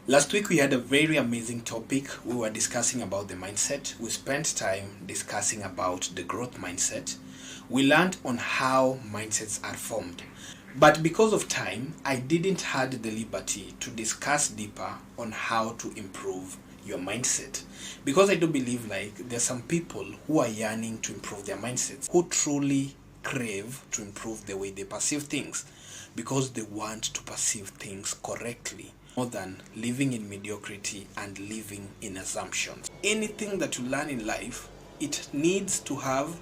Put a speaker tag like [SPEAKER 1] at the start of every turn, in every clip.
[SPEAKER 1] Last week we had a very amazing topic. We were discussing about the mindset. We spent time discussing about the growth mindset. We learned on how mindsets are formed. But because of time, I didn't have the liberty to discuss deeper on how to improve your mindset. Because I do believe there's some people who are yearning to improve their mindsets, who truly crave to improve the way they perceive things because they want to perceive things correctly more than living in mediocrity and living in assumptions. Anything that you learn in life, it needs to have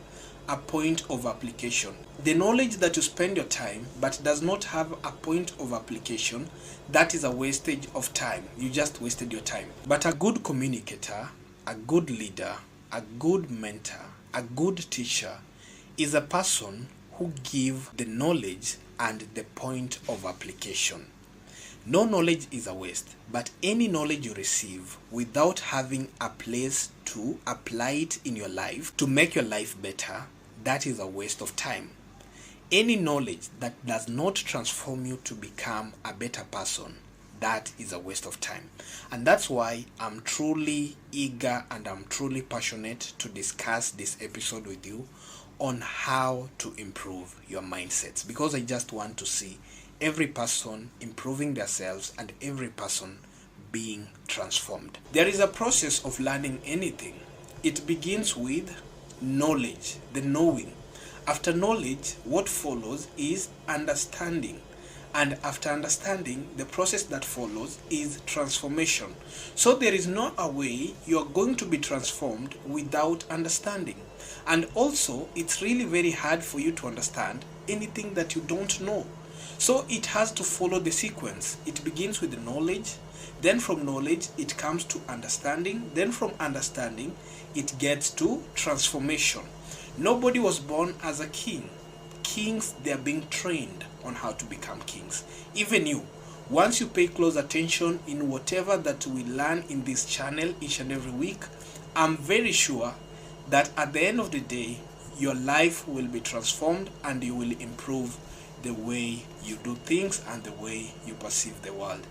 [SPEAKER 1] a point of application. The knowledge that you spend your time but does not have a point of application, that is a wastage of time. You just wasted your time. But a good communicator, a good leader, a good mentor, a good teacher is a person who gives the knowledge and the point of application. No knowledge is a waste, but any knowledge you receive without having a place to apply it in your life to make your life better, that is a waste of time. Any knowledge that does not transform you to become a better person, that is a waste of time. And that's why I'm truly eager and I'm truly passionate to discuss this episode with you on how to improve your mindsets, because I just want to see every person improving themselves and every person being transformed. There is a process of learning anything. It begins with knowledge, the knowing. After knowledge, what follows is understanding. And after understanding, the process that follows is transformation. So there is no a way you are going to be transformed without understanding. And also, it's really very hard for you to understand anything that you don't know. So it has to follow the sequence. It begins with the knowledge, then from knowledge it comes to understanding, then from understanding it gets to transformation. Nobody was born as a king. Kings, they are being trained on how to become kings. Even you, once you pay close attention in whatever that we learn in this channel each and every week, I'm very sure that at the end of the day, your life will be transformed and you will improve the way you do things and the way you perceive the world.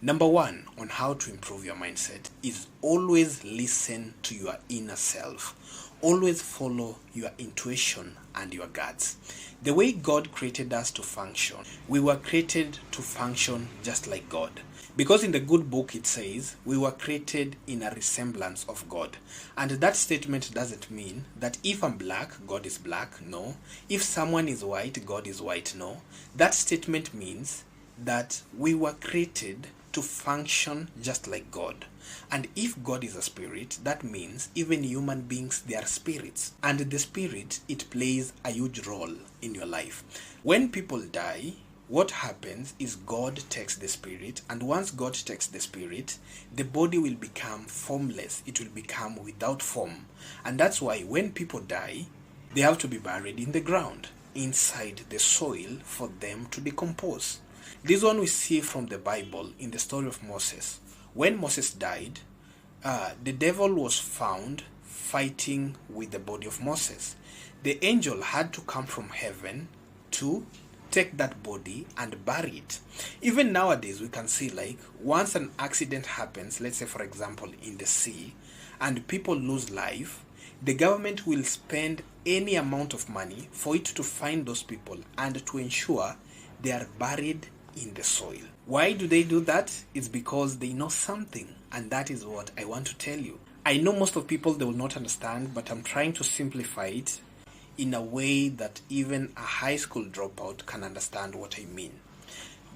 [SPEAKER 1] Number one on how to improve your mindset is always listen to your inner self. Always follow your intuition and your guts. The way God created us to function, we were created to function just like God. Because in the good book it says, we were created in a resemblance of God. And that statement doesn't mean that if I'm black, God is black. No. If someone is white, God is white. No. That statement means that we were created to function just like God. And if God is a spirit, that means even human beings, they are spirits. And the spirit, it plays a huge role in your life. When people die, what happens is God takes the spirit, and once God takes the spirit, the body will become formless. It will become without form. And that's why when people die, they have to be buried in the ground, inside the soil, for them to decompose. This one we see from the Bible in the story of Moses. When Moses died, the devil was found fighting with the body of Moses. The angel had to come from heaven to take that body and bury it. Even nowadays, we can see once an accident happens, let's say for example in the sea, and people lose life, the government will spend any amount of money for it to find those people and to ensure they are buried in the soil. Why do they do that? It's because they know something, and that is what I want to tell you. I know most of people, they will not understand, but I'm trying to simplify it in a way that even a high school dropout can understand what I mean.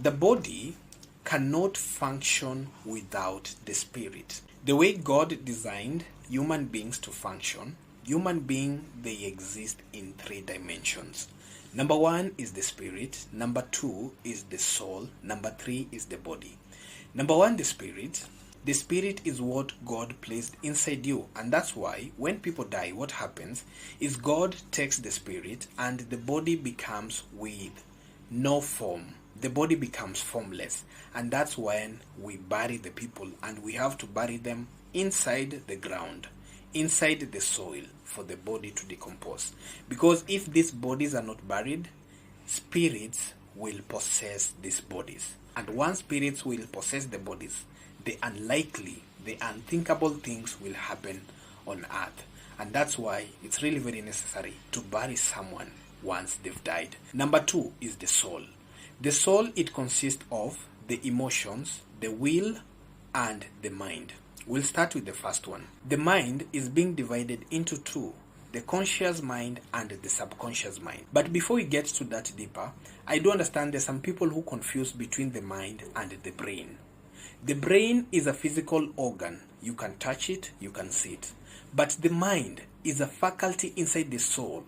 [SPEAKER 1] The body cannot function without the spirit. The way God designed human beings to function, human beings, they exist in 3 dimensions. Number 1 is the spirit, number 2 is the soul, number 3 is the body. Number 1, the spirit. The spirit is what God placed inside you, and that's why when people die, what happens is God takes the spirit and the body becomes with no form. The body becomes formless, and that's when we bury the people, and we have to bury them inside the ground, inside the soil, for the body to decompose. Because if these bodies are not buried, spirits will possess these bodies, and once spirits will possess the bodies, the unlikely, the unthinkable things will happen on earth. And that's why it's really very necessary to bury someone once they've died. Number 2 is the soul. The soul, it consists of the emotions, the will, and the mind. We'll start with the first one. The mind is being divided into two: the conscious mind and the subconscious mind. But before we get to that deeper, I do understand there's some people who confuse between the mind and the brain. The brain is a physical organ. You can touch it, you can see it. But the mind is a faculty inside the soul.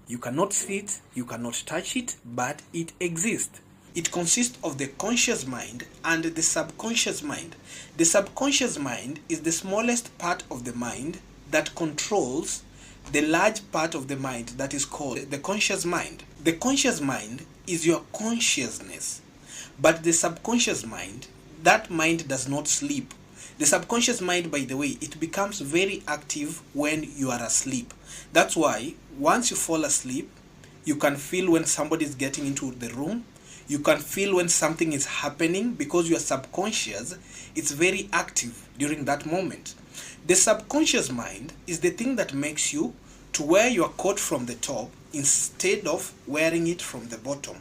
[SPEAKER 1] You cannot see it, you cannot touch it, but it exists. It consists of the conscious mind and the subconscious mind. The subconscious mind is the smallest part of the mind that controls the large part of the mind that is called the conscious mind. The conscious mind is your consciousness, but the subconscious mind, that mind does not sleep. The subconscious mind, by the way, it becomes very active when you are asleep. That's why once you fall asleep, you can feel when somebody is getting into the room. You can feel when something is happening because your subconscious is very active during that moment. The subconscious mind is the thing that makes you to wear your coat from the top instead of wearing it from the bottom,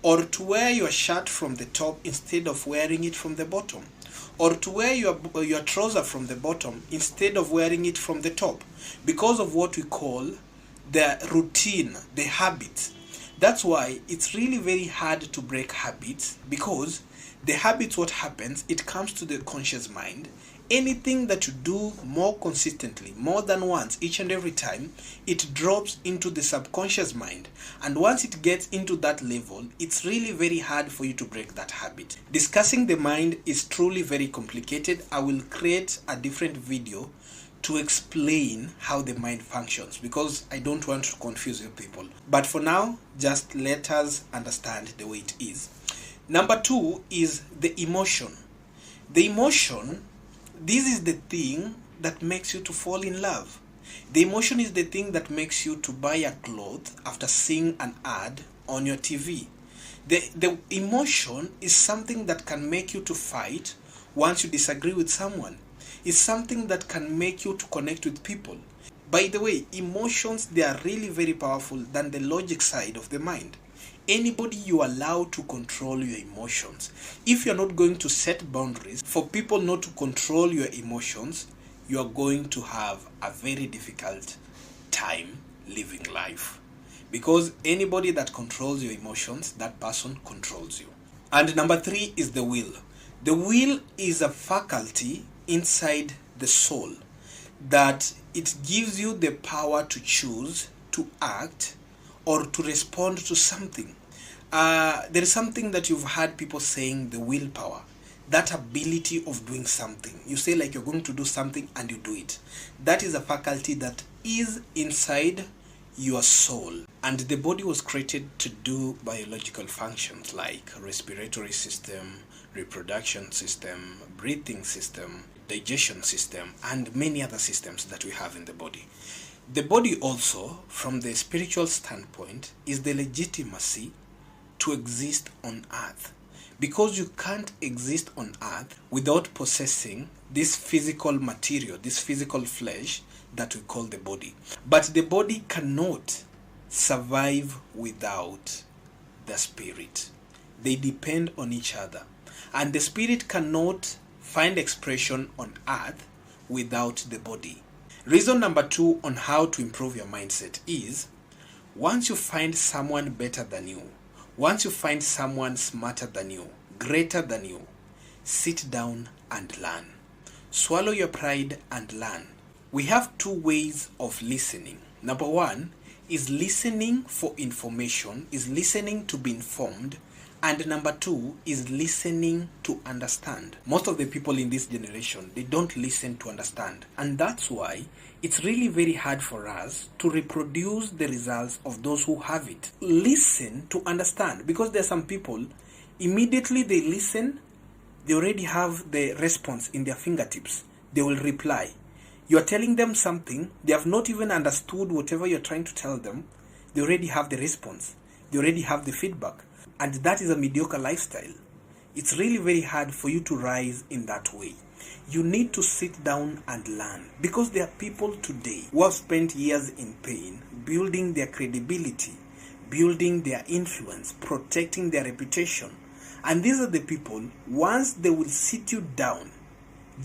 [SPEAKER 1] or to wear your shirt from the top instead of wearing it from the bottom, or to wear your trouser from the bottom instead of wearing it from the top, because of what we call the routine, the habit. That's why it's really very hard to break habits, because the habits, what happens, it comes to the conscious mind. Anything that you do more consistently, more than once, each and every time, it drops into the subconscious mind. And once it gets into that level, it's really very hard for you to break that habit. Discussing the mind is truly very complicated. I will create a different video to explain how the mind functions, because I don't want to confuse you people. But for now, just let us understand the way it is. Number 2 is the emotion. The emotion, this is the thing that makes you to fall in love. The emotion is the thing that makes you to buy a cloth after seeing an ad on your TV. The emotion is something that can make you to fight once you disagree with someone. It's something that can make you to connect with people. By the way, emotions, they are really very powerful than the logic side of the mind. Anybody you allow to control your emotions. If you're not going to set boundaries for people not to control your emotions, you are going to have a very difficult time living life. Because anybody that controls your emotions, that person controls you. And number 3 is the will. The will is a faculty inside the soul that it gives you the power to choose, to act, or to respond to something. There is something that you've heard people saying, the willpower, that ability of doing something. You say like you're going to do something and you do it. That is a faculty that is inside your soul. And the body was created to do biological functions like respiratory system, reproduction system, breathing system, digestion system, and many other systems that we have in the body. The body also, from the spiritual standpoint, is the legitimacy to exist on earth. Because you can't exist on earth without possessing this physical material, this physical flesh that we call the body. But the body cannot survive without the spirit. They depend on each other. And the spirit cannot find expression on earth without the body. Reason number 2 on how to improve your mindset is, once you find someone better than you, once you find someone smarter than you, greater than you, sit down and learn. Swallow your pride and learn. We have 2 ways of listening. Number 1 is listening for information, is listening to be informed. And number 2 is listening to understand. Most of the people in this generation, they don't listen to understand. And that's why it's really very hard for us to reproduce the results of those who have it. Listen to understand. Because there are some people, immediately they listen, they already have the response in their fingertips. They will reply. You are telling them something, they have not even understood whatever you're trying to tell them. They already have the response. They already have the feedback. And that is a mediocre lifestyle. It's really very hard for you to rise in that way. You need to sit down and learn, because there are people today who have spent years in pain building their credibility, building their influence, protecting their reputation. And these are the people, once they will sit you down,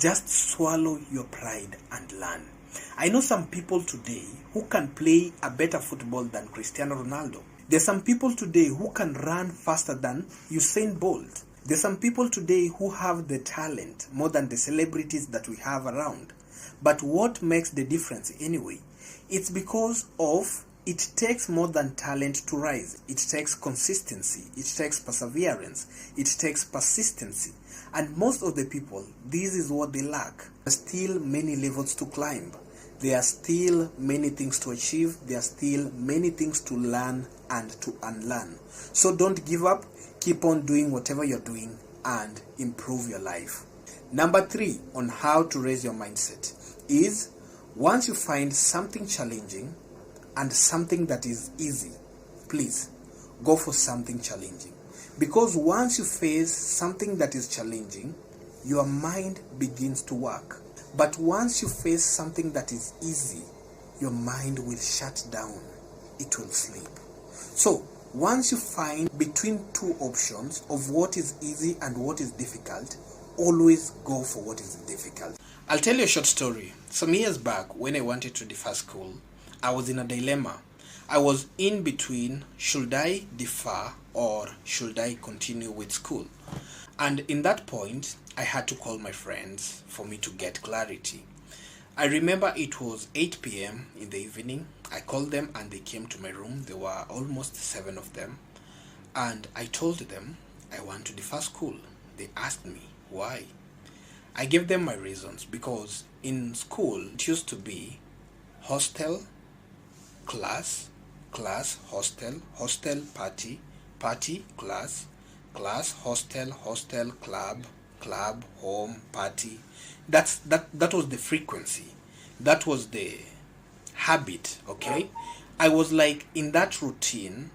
[SPEAKER 1] just swallow your pride and learn. I know some people today who can play a better football than Cristiano Ronaldo. There's some people today who can run faster than Usain Bolt. There's some people today who have the talent more than the celebrities that we have around. But what makes the difference anyway? It's because of it takes more than talent to rise. It takes consistency. It takes perseverance. It takes persistency. And most of the people, this is what they lack. There are still many levels to climb. There are still many things to achieve. There are still many things to learn and to unlearn. So don't give up. Keep on doing whatever you're doing and improve your life. Number 3 on how to raise your mindset is, once you find something challenging and something that is easy, please go for something challenging. Because once you face something that is challenging, your mind begins to work. But once you face something that is easy, your mind will shut down. It will sleep. So, once you find between two options of what is easy and what is difficult, always go for what is difficult. I'll tell you a short story. Some years back, when I wanted to defer school, I was in a dilemma. I was in between, should I defer or should I continue with school? And in that point, I had to call my friends for me to get clarity. I remember it was 8 p.m. in the evening. I called them and they came to my room. There were almost 7 of them. And I told them I want to defer school. They asked me why. I gave them my reasons, because in school it used to be hostel, class, class, hostel, hostel, party, party, class, class, hostel, hostel, club, club, home, party. That was the frequency. That was the habit, okay? I was like in that routine.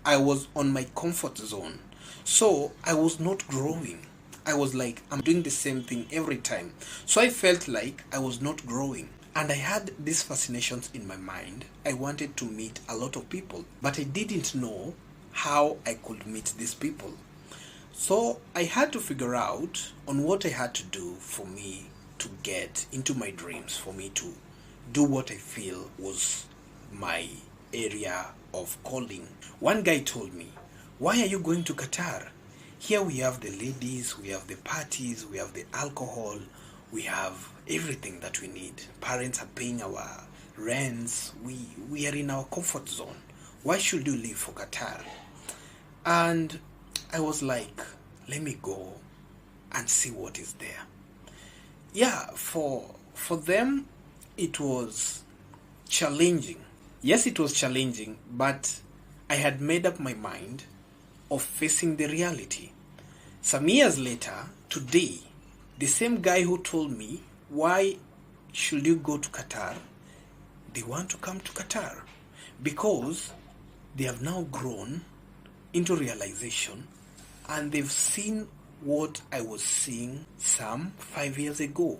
[SPEAKER 1] I was on my comfort zone. So I was not growing. I was like, I'm doing the same thing every time. So I felt like I was not growing. And I had these fascinations in my mind. I wanted to meet a lot of people, but I didn't know how I could meet these people. So I had to figure out on what I had to do for me to get into my dreams, for me to do what I feel was my area of calling. One guy told me, why are you going to Qatar? Here we have the ladies, we have the parties, we have the alcohol, we have everything that we need. Parents are paying our rents. We are in our comfort zone. Why should you leave for Qatar? And I was like, let me go and see what is there. Yeah, for them, it was challenging. Yes, it was challenging, but I had made up my mind of facing the reality. Some years later, today, the same guy who told me, why should you go to Qatar? They want to come to Qatar because they have now grown into realization and they've seen what I was seeing some 5 years ago.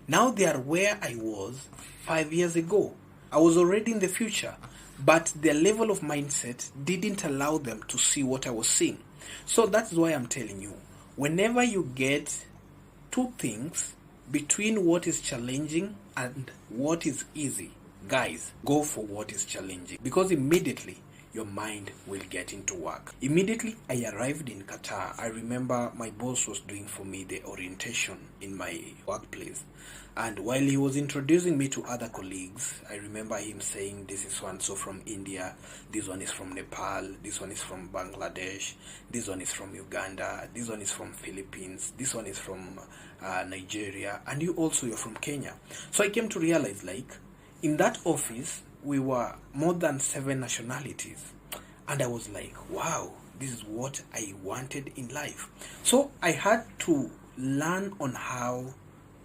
[SPEAKER 1] Now they are where I was 5 years ago. I was already in the future, but their level of mindset didn't allow them to see what I was seeing. So that's why I'm telling you, whenever you get two things between what is challenging and what is easy, guys, go for what is challenging, because immediately your mind will get into work. Immediately I arrived in Qatar, I remember my boss was doing for me the orientation in my workplace. And while he was introducing me to other colleagues, I remember him saying, this is one-so from India, this one is from Nepal, this one is from Bangladesh, this one is from Uganda, this one is from Philippines, this one is from Nigeria, and you're from Kenya. So I came to realize, like, in that office, we were more than 7 nationalities. And I was like, wow, this is what I wanted in life. So I had to learn on how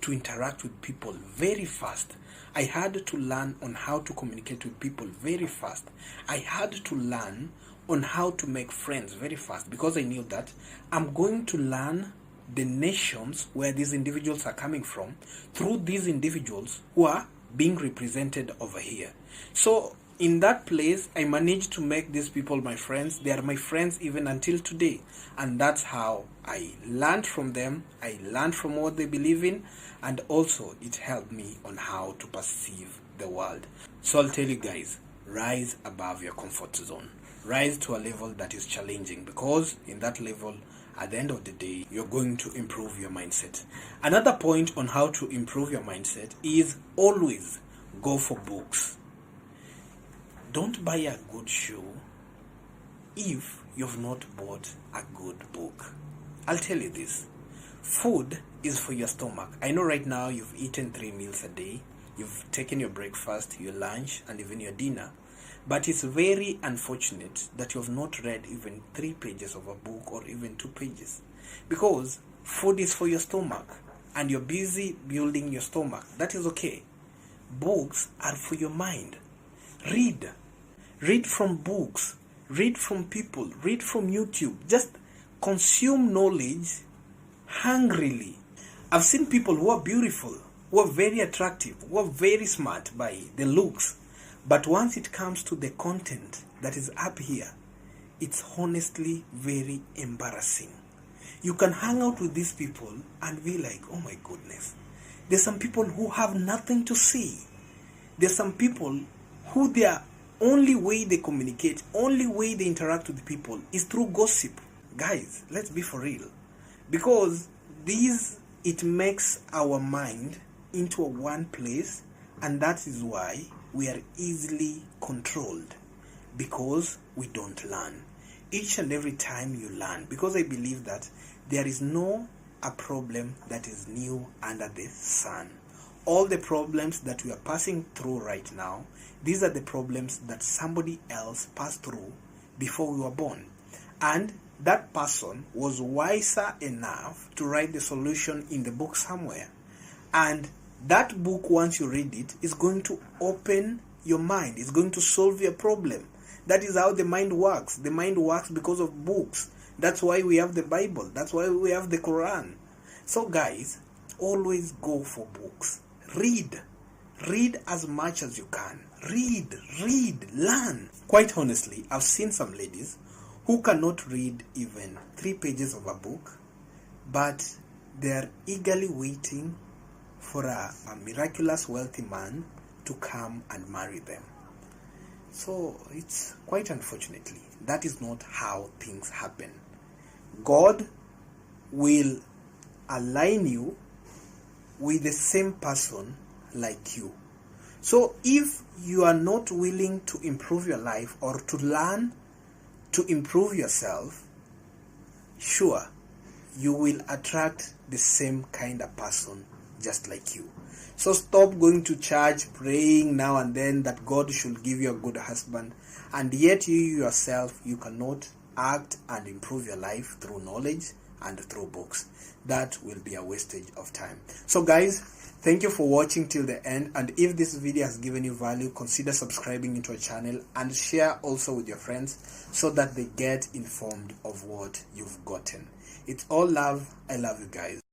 [SPEAKER 1] to interact with people very fast. I had to learn on how to communicate with people very fast. I had to learn on how to make friends very fast, because I knew that I'm going to learn the nations where these individuals are coming from through these individuals who are being represented over here. So in that place, I managed to make these people my friends. They are my friends even until today. And that's how I learned from them. I learned from what they believe in. And also it helped me on how to perceive the world. So I'll tell you guys, rise above your comfort zone. Rise to a level that is challenging, because in that level, at the end of the day, you're going to improve your mindset. Another point on how to improve your mindset is always go for books. Don't buy a good shoe if you've not bought a good book. I'll tell you this. Food is for your stomach. I know right now you've eaten 3 meals a day. You've taken your breakfast, your lunch, and even your dinner. But it's very unfortunate that you have not read even 3 pages of a book or even 2 pages. Because food is for your stomach and you're busy building your stomach. That is okay. Books are for your mind. Read. Read from books. Read from people. Read from YouTube. Just consume knowledge hungrily. I've seen people who are beautiful, who are very attractive, who are very smart by the looks. But once it comes to the content that is up here, it's honestly very embarrassing. You can hang out with these people and be like, oh my goodness. There's some people who have nothing to say. There's some people who their only way they communicate, only way they interact with people is through gossip. Guys, let's be for real. Because it makes our mind into a one place, and that is why we are easily controlled, because we don't learn. Each and every time you learn, because I believe that there is no a problem that is new under the sun. All the problems that we are passing through right now, these are the problems that somebody else passed through before we were born. And that person was wiser enough to write the solution in the book somewhere. And that book, once you read it, is going to open your mind. It's going to solve your problem. That is how the mind works. The mind works because of books. That's why we have the Bible. That's why we have the Quran. So guys, always go for books. Read. Read as much as you can. Read, learn. Quite honestly, I've seen some ladies who cannot read even 3 pages of a book, but they're eagerly waiting for a miraculous wealthy man to come and marry them. So it's quite unfortunately, that is not how things happen. God will align you with the same person like you. So if you are not willing to improve your life or to learn to improve yourself, sure, you will attract the same kind of person just like you. So stop going to church, praying now and then that God should give you a good husband, and yet you yourself, you cannot act and improve your life through knowledge and through books. That will be a wastage of time. So guys, thank you for watching till the end, and if this video has given you value, consider subscribing into our channel and share also with your friends so that they get informed of what you've gotten. It's all love. I love you guys.